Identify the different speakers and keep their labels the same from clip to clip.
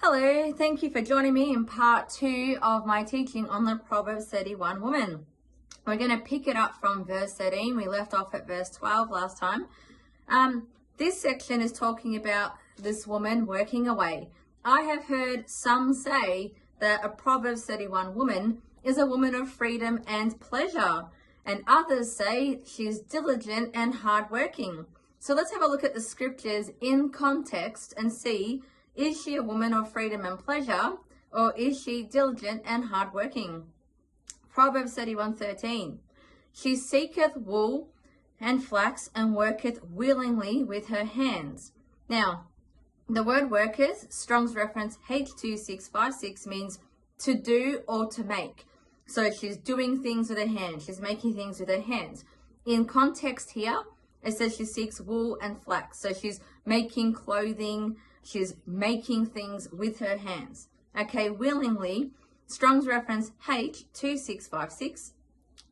Speaker 1: Hello, thank you for joining me in part 2 of my teaching on the Proverbs 31 woman. We're going to pick it up from verse 13. We left off at verse 12 last time. This section is talking about this woman working away. I have heard some say that a Proverbs 31 woman is a woman of freedom and pleasure, and others say she's diligent and hardworking. So let's have a look at the scriptures in context and see, is she a woman of freedom and pleasure, or is she diligent and hardworking? Proverbs 31:13. She seeketh wool and flax, and worketh willingly with her hands. Now, the word worketh, Strong's reference H2656, means to do or to make. So she's doing things with her hands. She's making things with her hands. In context here, it says she seeks wool and flax. So she's making clothing. She's making things with her hands. Okay, willingly, Strong's reference H2656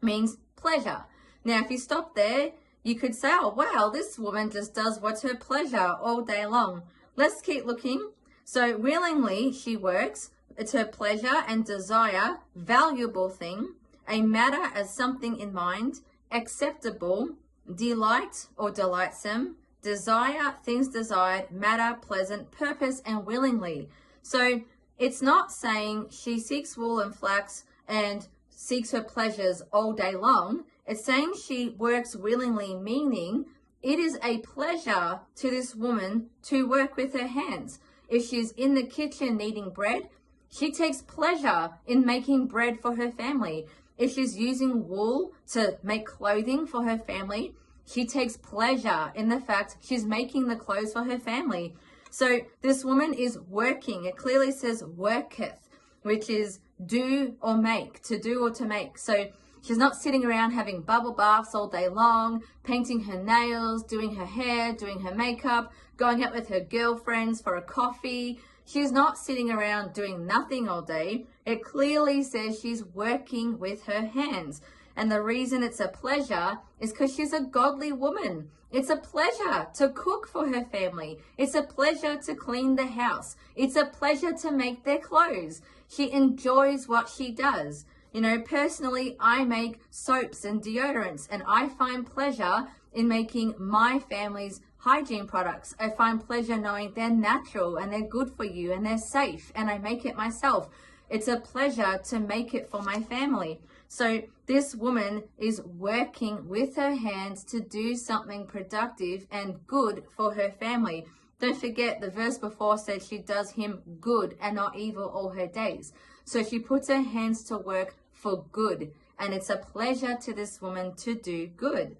Speaker 1: means pleasure. Now, if you stop there, you could say, oh, wow, this woman just does what's her pleasure all day long. Let's keep looking. So willingly, she works. It's her pleasure and desire, valuable thing, a matter as something in mind, acceptable, delight or delightsome, desire, things desired, matter, pleasant, purpose, and willingly. So it's not saying she seeks wool and flax and seeks her pleasures all day long. It's saying she works willingly, meaning it is a pleasure to this woman to work with her hands. If she's in the kitchen kneading bread, she takes pleasure in making bread for her family. If she's using wool to make clothing for her family, she takes pleasure in the fact she's making the clothes for her family. So this woman is working. It clearly says worketh, which is do or make, to do or to make. So she's not sitting around having bubble baths all day long, painting her nails, doing her hair, doing her makeup, going out with her girlfriends for a coffee. She's not sitting around doing nothing all day. It clearly says she's working with her hands. And the reason it's a pleasure is because she's a godly woman. It's a pleasure to cook for her family. It's a pleasure to clean the house. It's a pleasure to make their clothes. She enjoys what she does. You know, personally, I make soaps and deodorants, and I find pleasure in making my family's hygiene products. I find pleasure knowing they're natural and they're good for you and they're safe, and I make it myself. It's a pleasure to make it for my family. So this woman is working with her hands to do something productive and good for her family. Don't forget, the verse before said she does him good and not evil all her days. So she puts her hands to work for good, and it's a pleasure to this woman to do good.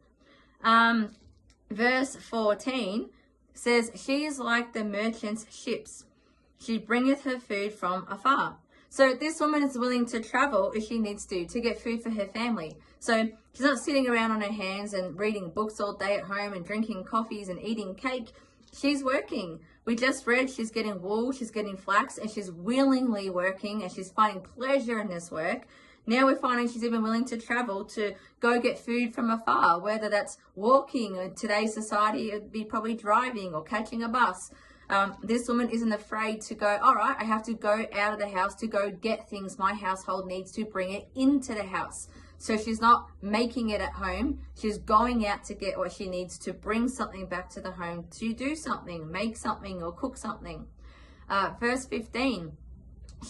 Speaker 1: Verse 14 says, she is like the merchant's ships. She bringeth her food from afar. So this woman is willing to travel if she needs to get food for her family. So she's not sitting around on her hands and reading books all day at home and drinking coffees and eating cake. She's working. We just read she's getting wool, she's getting flax, and she's willingly working, and she's finding pleasure in this work. Now we're finding she's even willing to travel to go get food from afar, whether that's walking. In today's society, it'd be probably driving or catching a bus. This woman isn't afraid to go, all right, I have to go out of the house to go get things my household needs to bring it into the house. So she's not making it at home. She's going out to get what she needs to bring something back to the home, to do something, make something or cook something. Verse 15,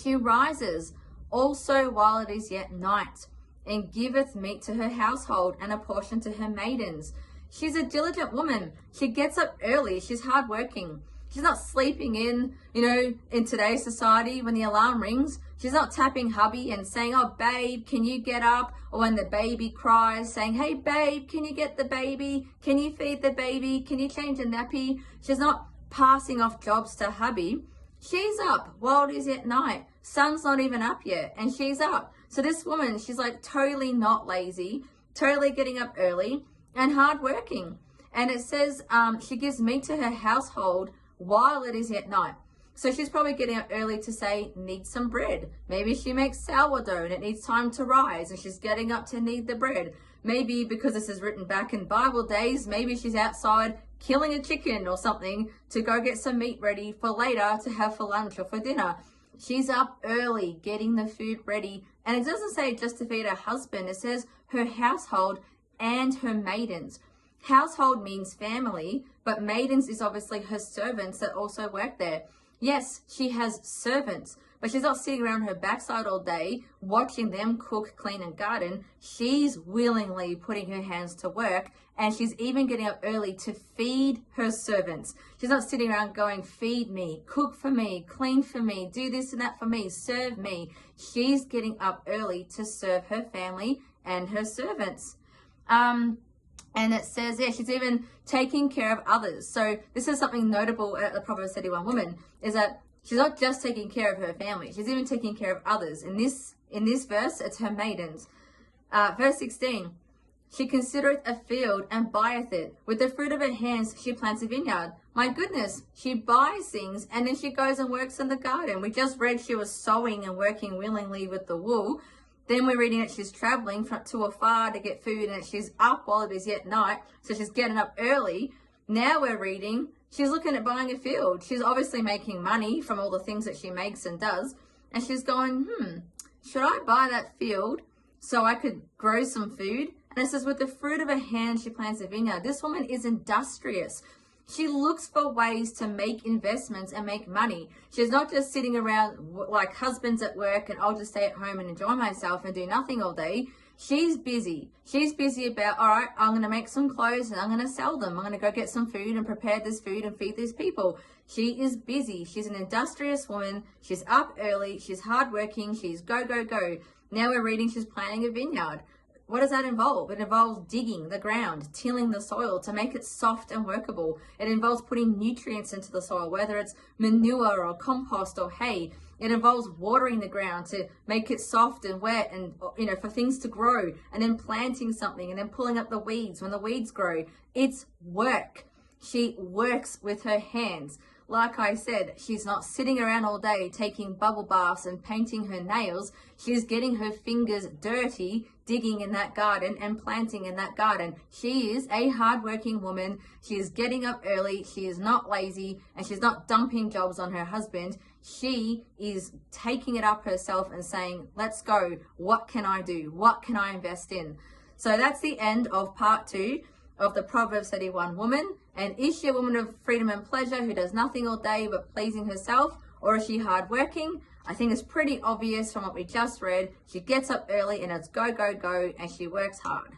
Speaker 1: she rises also while it is yet night, and giveth meat to her household and a portion to her maidens. She's a diligent woman. She gets up early. She's hardworking. She's not sleeping in, in today's society when the alarm rings. She's not tapping hubby and saying, oh, babe, can you get up? Or when the baby cries, saying, hey, babe, can you get the baby? Can you feed the baby? Can you change the nappy? She's not passing off jobs to hubby. She's up while it is yet night. Sun's not even up yet, and she's up. So this woman, she's like totally not lazy, totally getting up early and hardworking. And it says she gives meat to her household while it is yet night. So she's probably getting up early to say, need some bread. Maybe she makes sourdough and it needs time to rise, and she's getting up to knead the bread. Maybe because this is written back in Bible days, maybe she's outside killing a chicken or something to go get some meat ready for later to have for lunch or for dinner. She's up early getting the food ready. And it doesn't say just to feed her husband. It says her household and her maidens. Household means family, but maidens is obviously her servants that also work there. Yes, she has servants, but she's not sitting around her backside all day watching them cook, clean, and garden. She's willingly putting her hands to work, and she's even getting up early to feed her servants. She's not sitting around going, feed me, cook for me, clean for me, do this and that for me, serve me. She's getting up early to serve her family and her servants. And it says, yeah, she's even taking care of others. So this is something notable at the Proverbs 31 woman, is that she's not just taking care of her family. She's even taking care of others. In this verse, it's her maidens. Verse 16, she considereth a field and buyeth it. With the fruit of her hands, she plants a vineyard. My goodness, she buys things and then she goes and works in the garden. We just read she was sewing and working willingly with the wool. Then we're reading that she's traveling to afar to get food and that she's up while it is yet night. So she's getting up early. Now we're reading she's looking at buying a field. She's obviously making money from all the things that she makes and does. And she's going, should I buy that field so I could grow some food? And it says, with the fruit of her hand, she plants a vineyard. This woman is industrious. She looks for ways to make investments and make money. She's not just sitting around like husbands at work and I'll just stay at home and enjoy myself and do nothing all day. She's busy. She's busy about, all right, I'm going to make some clothes and I'm going to sell them. I'm going to go get some food and prepare this food and feed these people. She is busy. She's an industrious woman. She's up early. She's hardworking. She's go, go, go. Now we're reading she's planting a vineyard. What does that involve? It involves digging the ground, tilling the soil to make it soft and workable. It involves putting nutrients into the soil, whether it's manure or compost or hay. It involves watering the ground to make it soft and wet and, for things to grow, and then planting something and then pulling up the weeds when the weeds grow. It's work. She works with her hands. Like I said, she's not sitting around all day taking bubble baths and painting her nails. She's getting her fingers dirty, digging in that garden and planting in that garden. She is a hardworking woman. She is getting up early. She is not lazy, and she's not dumping jobs on her husband. She is taking it up herself and saying, let's go. What can I do? What can I invest in? So that's the end of part 2 of the Proverbs 31 woman. And is she a woman of freedom and pleasure who does nothing all day but pleasing herself, or is she hardworking? I think it's pretty obvious from what we just read. She gets up early and it's go, go, go, and she works hard.